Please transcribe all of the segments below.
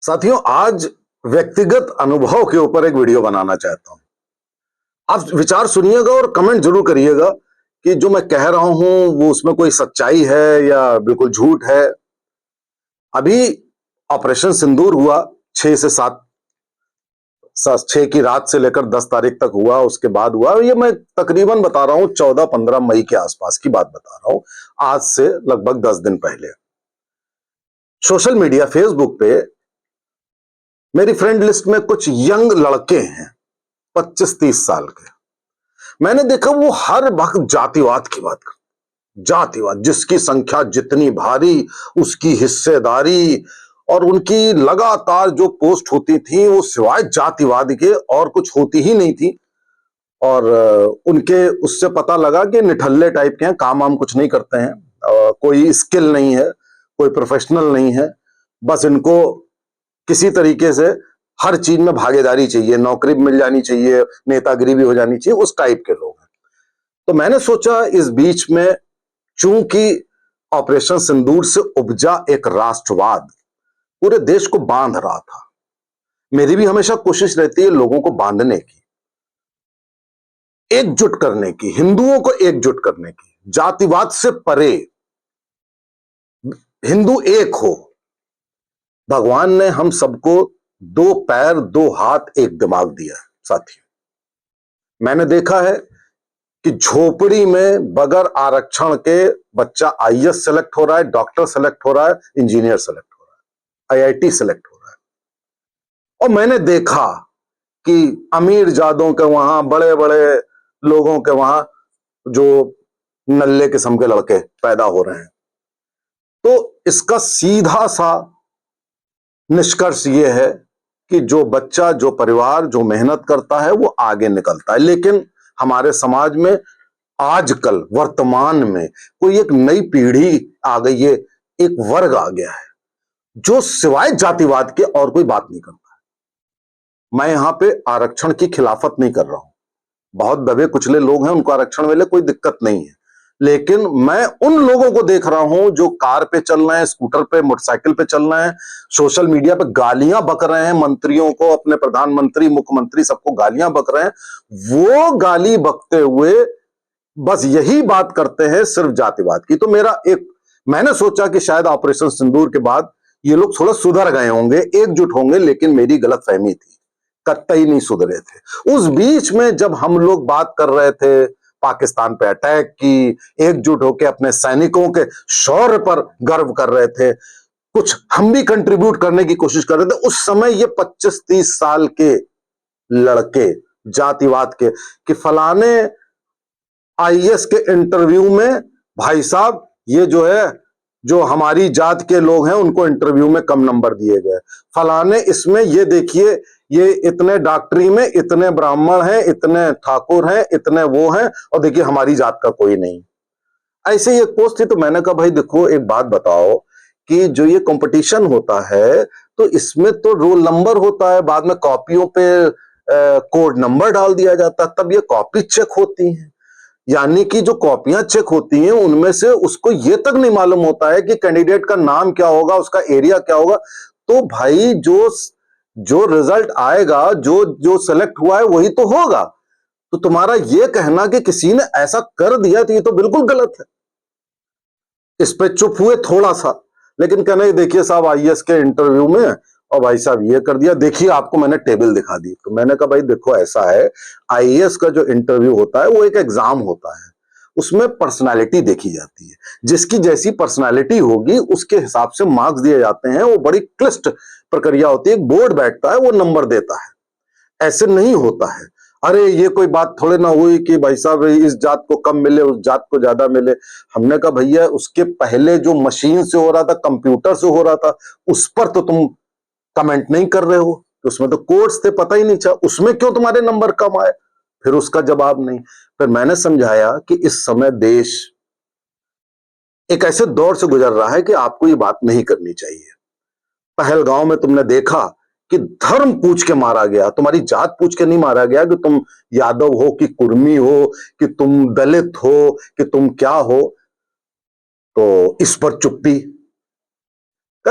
साथियों, आज व्यक्तिगत अनुभव के ऊपर एक वीडियो बनाना चाहता हूं। आप विचार सुनिएगा और कमेंट जरूर करिएगा कि जो मैं कह रहा हूं वो उसमें कोई सच्चाई है या बिल्कुल झूठ है। अभी ऑपरेशन सिंदूर हुआ 6 से 7 6 की रात से लेकर 10 तारीख तक हुआ, उसके बाद हुआ। ये मैं तकरीबन बता रहा हूं 14-15 मई के आसपास की बात बता रहा हूं, आज से लगभग 10 दिन पहले। सोशल मीडिया फेसबुक पे मेरी फ्रेंड लिस्ट में कुछ यंग लड़के हैं, 25-30 साल के। मैंने देखा वो हर वक्त जातिवाद की बात करते, जातिवाद, जिसकी संख्या जितनी भारी उसकी हिस्सेदारी, और उनकी लगातार जो पोस्ट होती थी वो सिवाय जातिवाद के और कुछ होती ही नहीं थी। और उनके उससे पता लगा कि निठल्ले टाइप के हैं, काम वाम कुछ नहीं करते हैं, कोई स्किल नहीं है, कोई प्रोफेशनल नहीं है, बस इनको किसी तरीके से हर चीज में भागीदारी चाहिए, नौकरी मिल जानी चाहिए, नेतागिरी भी हो जानी चाहिए, उस टाइप के लोग हैं। तो मैंने सोचा इस बीच में, चूंकि ऑपरेशन सिंदूर से उपजा एक राष्ट्रवाद पूरे देश को बांध रहा था, मेरी भी हमेशा कोशिश रहती है लोगों को बांधने की, एकजुट करने की, हिंदुओं को एकजुट करने की, जातिवाद से परे हिंदू एक हो। भगवान ने हम सबको 2 पैर 2 हाथ 1 दिमाग दिया है साथियों। मैंने देखा है कि झोपड़ी में बगैर आरक्षण के बच्चा आईएएस सेलेक्ट हो रहा है, डॉक्टर सेलेक्ट हो रहा है, इंजीनियर सेलेक्ट हो रहा है, आईआईटी सेलेक्ट हो रहा है। और मैंने देखा कि अमीर जादों के वहां, बड़े बड़े लोगों के वहां जो नल्ले किस्म के लड़के पैदा हो रहे हैं। तो इसका सीधा सा निष्कर्ष यह है कि जो बच्चा, जो परिवार, जो मेहनत करता है वो आगे निकलता है। लेकिन हमारे समाज में आजकल वर्तमान में कोई एक नई पीढ़ी आ गई है, एक वर्ग आ गया है जो सिवाय जातिवाद के और कोई बात नहीं करता है। मैं यहां पे आरक्षण की खिलाफत नहीं कर रहा हूं, बहुत दबे कुचले लोग हैं, उनको आरक्षण मिले कोई दिक्कत नहीं है। लेकिन मैं उन लोगों को देख रहा हूं जो कार पे चल रहे हैं, स्कूटर पे, मोटरसाइकिल पे चल रहे हैं, सोशल मीडिया पे गालियां बक रहे हैं मंत्रियों को, अपने प्रधानमंत्री, मुख्यमंत्री, सबको गालियां बक रहे हैं। वो गाली बकते हुए बस यही बात करते हैं सिर्फ जातिवाद की। तो मैंने सोचा कि शायद ऑपरेशन सिंदूर के बाद ये लोग थोड़ा सुधर गए होंगे, एकजुट होंगे, लेकिन मेरी गलतफहमी थी, कतई नहीं सुधरे थे। उस बीच में जब हम लोग बात कर रहे थे पाकिस्तान पे अटैक की, एकजुट होकर अपने सैनिकों के शौर्य पर गर्व कर रहे थे, कुछ हम भी कंट्रीब्यूट करने की कोशिश कर रहे थे, उस समय ये 25-30 साल के लड़के जातिवाद के कि फलाने आईएएस के इंटरव्यू में, भाई साहब ये जो है, जो हमारी जात के लोग हैं उनको इंटरव्यू में कम नंबर दिए गए, फलाने इसमें ये देखिए, ये इतने डॉक्टरी में इतने ब्राह्मण हैं, इतने ठाकुर हैं, इतने वो हैं, और देखिए हमारी जात का कोई नहीं। ऐसे ही एक पोस्ट थी। तो मैंने कहा भाई देखो, एक बात बताओ कि जो ये कंपटीशन होता है तो इसमें तो रोल नंबर होता है, बाद में कॉपियों पे कोड नंबर डाल दिया जाता है, तब ये कॉपी चेक होती है। यानी कि जो कॉपियां चेक होती हैं उनमें से उसको ये तक नहीं मालूम होता है कि कैंडिडेट का नाम क्या होगा, उसका एरिया क्या होगा। तो भाई जो जो रिजल्ट आएगा, जो जो सेलेक्ट हुआ है वही तो होगा। तो तुम्हारा ये कहना कि किसी ने ऐसा कर दिया तो ये तो बिल्कुल गलत है। इस पे चुप हुए थोड़ा सा, लेकिन कहने देखिए साहब आईएएस के इंटरव्यू में, और भाई साहब ये कर दिया, देखिए आपको मैंने टेबल दिखा दी। तो मैंने कहा भाई देखो ऐसा है, आईएएस का जो इंटरव्यू होता है वो एक एग्जाम होता है, उसमें पर्सनालिटी देखी जाती है, जिसकी जैसी पर्सनालिटी होगी उसके हिसाब से मार्क्स दिए जाते हैं। वो बड़ी क्लिष्ट प्रक्रिया होती है, एक बोर्ड बैठता है, वो नंबर देता है। ऐसे नहीं होता है, अरे ये कोई बात थोड़े ना हुई कि भाई साहब इस जात को कम मिले, उस जात को ज्यादा मिले। हमने कहा भैया उसके पहले जो मशीन से हो रहा था, कंप्यूटर से हो रहा था, उस पर तो तुम कमेंट नहीं कर रहे हो, तो उसमें तो कोड्स थे, पता ही नहीं चला, उसमें क्यों तुम्हारे नंबर कम आए? फिर उसका जवाब नहीं। फिर मैंने समझाया कि इस समय देश एक ऐसे दौर से गुजर रहा है कि आपको ये बात नहीं करनी चाहिए। पहलगांव में तुमने देखा कि धर्म पूछ के मारा गया, तुम्हारी जात पूछ के नहीं मारा गया कि तुम यादव हो कि कुर्मी हो कि तुम दलित हो कि तुम क्या हो। तो इस पर चुप्पी।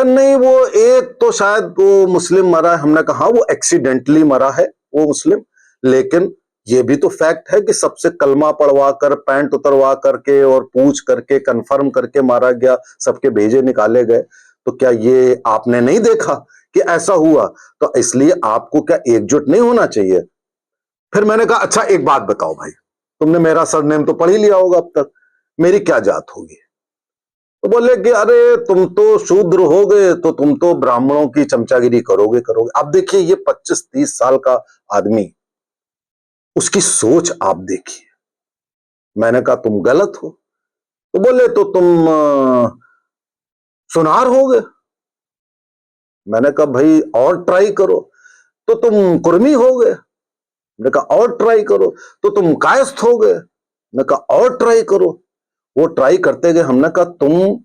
नहीं वो एक तो शायद वो मुस्लिम मरा है। हमने कहा वो एक्सीडेंटली मरा है वो मुस्लिम, लेकिन ये भी तो फैक्ट है कि सबसे कलमा पढ़वा कर, पैंट उतरवा करके और पूछ करके कंफर्म करके मारा गया, सबके भेजे निकाले गए। तो क्या ये आपने नहीं देखा कि ऐसा हुआ? तो इसलिए आपको क्या एकजुट नहीं होना चाहिए? फिर मैंने कहा अच्छा एक बात बताओ भाई, तुमने मेरा सरनेम तो पढ़ ही लिया होगा अब तक, मेरी क्या जात होगी? तो बोले कि अरे तुम तो शूद्र हो गए, तो तुम तो ब्राह्मणों की चमचागिरी करोगे करोगे। अब देखिए ये 25-30 साल का आदमी, उसकी सोच आप देखिए। मैंने कहा तुम गलत हो। तो बोले तो तुम सुनार हो गए। मैंने कहा भाई और ट्राई करो। तो तुम कुर्मी हो गए। मैंने कहा और ट्राई करो। तो तुम कायस्थ हो गए। मैंने कहा और ट्राई करो। वो ट्राई करते गए। हमने कहा तुम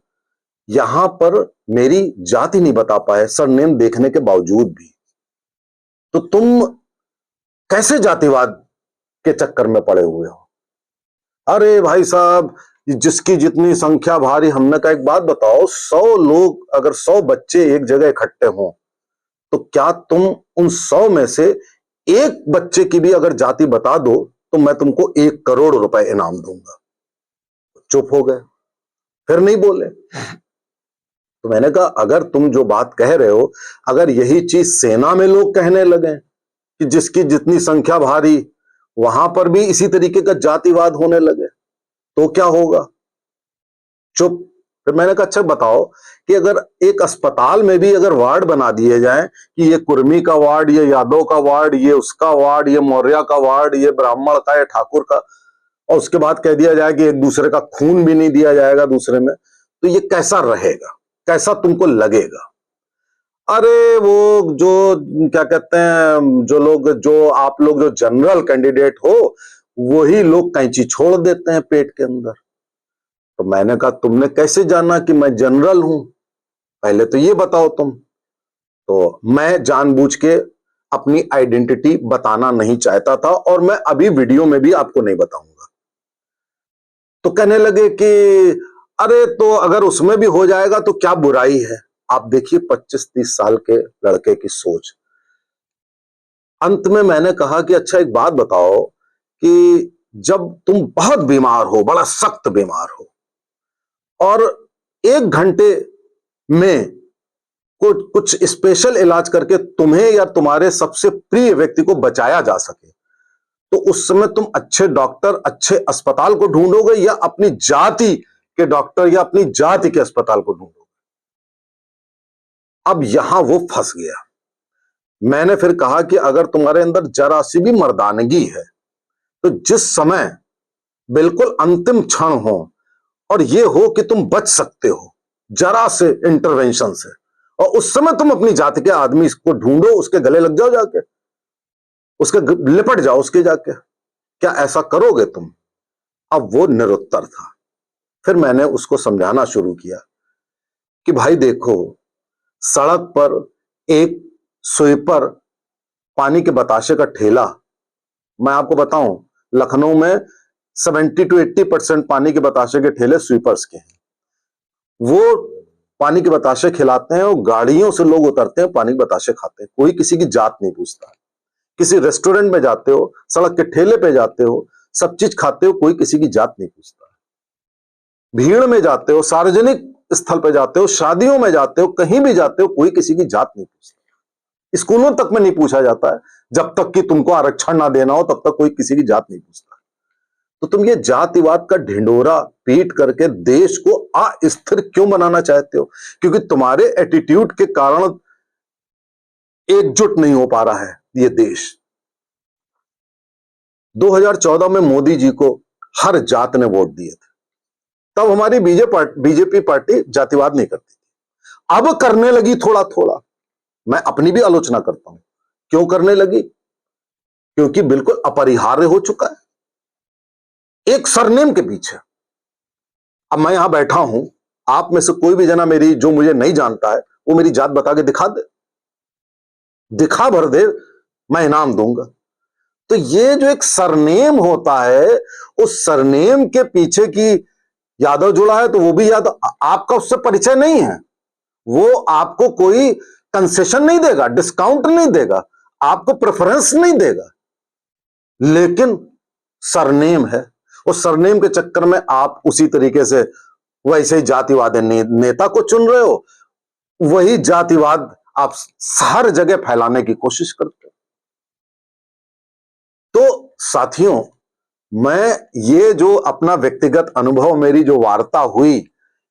यहां पर मेरी जाति नहीं बता पाए सरनेम देखने के बावजूद भी, तो तुम कैसे जातिवाद के चक्कर में पड़े हुए हो? अरे भाई साहब, जिसकी जितनी संख्या भारी। हमने कहा एक बात बताओ, 100 लोग अगर 100 बच्चे एक जगह इकट्ठे हों, तो क्या तुम उन 100 में से एक बच्चे की भी अगर जाति बता दो तो मैं तुमको 1 करोड़ रुपए इनाम दूंगा? चुप हो गए, फिर नहीं बोले। तो मैंने कहा अगर तुम जो बात कह रहे हो, अगर यही चीज सेना में लोग कहने लगे कि जिसकी जितनी संख्या भारी, वहां पर भी इसी तरीके का जातिवाद होने लगे, तो क्या होगा? चुप। फिर मैंने कहा अच्छा बताओ कि अगर एक अस्पताल में भी अगर वार्ड बना दिए जाए कि ये कुर्मी का वार्ड, ये यादव का वार्ड, ये उसका वार्ड, ये मौर्य का वार्ड, ये ब्राह्मण का, ये ठाकुर का, और उसके बाद कह दिया जाए कि एक दूसरे का खून भी नहीं दिया जाएगा दूसरे में, तो ये कैसा रहेगा? कैसा तुमको लगेगा? अरे वो जो क्या कहते हैं, जो लोग, जो आप लोग जो जनरल कैंडिडेट हो, वही लोग कैंची छोड़ देते हैं पेट के अंदर। तो मैंने कहा तुमने कैसे जाना कि मैं जनरल हूं? पहले तो ये बताओ तुम। तो मैं जानबूझ के अपनी आइडेंटिटी बताना नहीं चाहता था, और मैं अभी वीडियो में भी आपको नहीं बताऊंगा। तो कहने लगे कि अरे तो अगर उसमें भी हो जाएगा तो क्या बुराई है? आप देखिए 25-30 साल के लड़के की सोच। अंत में मैंने कहा कि अच्छा एक बात बताओ कि जब तुम बहुत बीमार हो, बड़ा सख्त बीमार हो, और 1 घंटे में कुछ स्पेशल इलाज करके तुम्हें या तुम्हारे सबसे प्रिय व्यक्ति को बचाया जा सके, तो उस समय तुम अच्छे डॉक्टर, अच्छे अस्पताल को ढूंढोगे या अपनी जाति के डॉक्टर या अपनी जाति के अस्पताल को ढूंढोगे? अब यहां वो फंस गया। मैंने फिर कहा कि अगर तुम्हारे अंदर जरा सी भी मर्दानगी है, तो जिस समय बिल्कुल अंतिम क्षण हो और ये हो कि तुम बच सकते हो जरा से इंटरवेंशन से, और उस समय तुम अपनी जाति के आदमी को ढूंढो, उसके गले लग जाओ, जाके उसके लिपट जाओ उसके जाके। क्या ऐसा करोगे तुम? अब वो निरुत्तर था। फिर मैंने उसको समझाना शुरू किया कि भाई देखो, सड़क पर एक स्वीपर, पानी के बताशे का ठेला, मैं आपको बताऊं लखनऊ में 70 to 80% पानी के बताशे के ठेले स्वीपर्स के हैं। वो पानी के बताशे खिलाते हैं और गाड़ियों से लोग उतरते हैं, पानी के बताशे खाते हैं, कोई किसी की जात नहीं पूछता। किसी रेस्टोरेंट में जाते हो, सड़क के ठेले पे जाते हो, सब चीज खाते हो, कोई किसी की जात नहीं पूछता। भीड़ में जाते हो, सार्वजनिक स्थल पे जाते हो, शादियों में जाते हो, कहीं भी जाते हो, कोई किसी की जात नहीं पूछता। स्कूलों तक में नहीं पूछा जाता है, जब तक कि तुमको आरक्षण ना देना हो तब तक कोई किसी की जात नहीं पूछता। तो तुम ये जातिवाद का ढिंडोरा पीट करके देश को अस्थिर क्यों बनाना चाहते हो? क्योंकि तुम्हारे एटीट्यूड के कारण एकजुट नहीं हो पा रहा है ये देश। 2014 में मोदी जी को हर जात ने वोट दिए थे, तब हमारी बीजेपी पार्टी जातिवाद नहीं करती थी। अब करने लगी थोड़ा थोड़ा। मैं अपनी भी आलोचना करता हूं, क्यों करने लगी? क्योंकि बिल्कुल अपरिहार्य हो चुका है एक सरनेम के पीछे। अब मैं यहां बैठा हूं, आप में से कोई भी जना मेरी, जो मुझे नहीं जानता है, वो मेरी जात बता के दिखा दे, दिखा भर दे, मैं इनाम दूंगा। तो ये जो एक सरनेम होता है, उस सरनेम के पीछे की यादव जुड़ा है, तो वो भी यादव, आपका उससे परिचय नहीं है, वो आपको कोई कंसेशन नहीं देगा, डिस्काउंट नहीं देगा, आपको प्रेफरेंस नहीं देगा, लेकिन सरनेम है। उस सरनेम के चक्कर में आप उसी तरीके से वैसे ही जातिवादी नेता को चुन रहे हो, वही जातिवाद आप हर जगह फैलाने की कोशिश करते हो। तो साथियों, मैं ये जो अपना व्यक्तिगत अनुभव, मेरी जो वार्ता हुई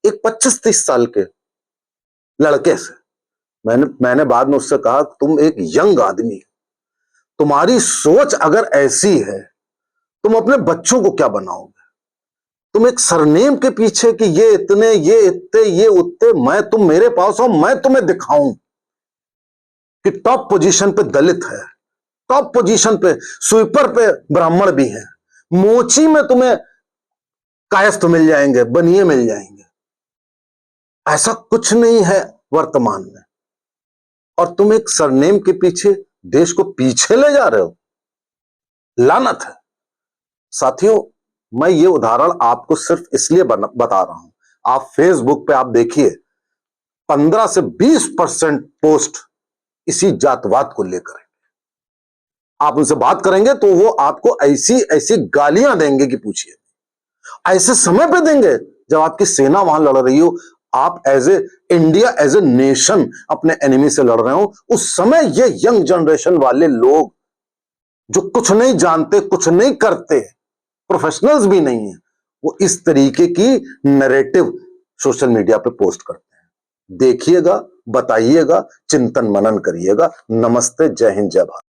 एक 25-30 साल के लड़के से, मैंने बाद में उससे कहा, तुम एक यंग आदमी, तुम्हारी सोच अगर ऐसी है, तुम अपने बच्चों को क्या बनाओगे? तुम एक सरनेम के पीछे कि ये इतने, ये इतने, ये उतने, तुम मेरे पास हो, मैं तुम्हें दिखाऊं कि टॉप पोजीशन पे दलित है, टॉप पोजीशन पे स्वीपर पे ब्राह्मण भी है, मोची में तुम्हें कायस्थ मिल जाएंगे, बनिए मिल जाएंगे। ऐसा कुछ नहीं है वर्तमान में, और तुम एक सरनेम के पीछे देश को पीछे ले जा रहे हो। लानत है। साथियों, मैं ये उदाहरण आपको सिर्फ इसलिए बता रहा हूं, आप फेसबुक पे आप देखिए 15 से 20% पोस्ट इसी जातवाद को लेकर है। आप उनसे बात करेंगे तो वो आपको ऐसी ऐसी गालियां देंगे कि पूछिए। ऐसे समय पे देंगे जब आपकी सेना वहां लड़ रही हो, आप as a India, as a nation अपने एनिमी से लड़ रहे हो, उस समय ये यंग जनरेशन वाले लोग जो कुछ नहीं जानते, कुछ नहीं करते, प्रोफेशनल्स भी नहीं है, वो इस तरीके की नैरेटिव सोशल मीडिया पे पोस्ट करते हैं। देखिएगा, बताइएगा, चिंतन मनन करिएगा। नमस्ते, जय हिंद, जय भारत।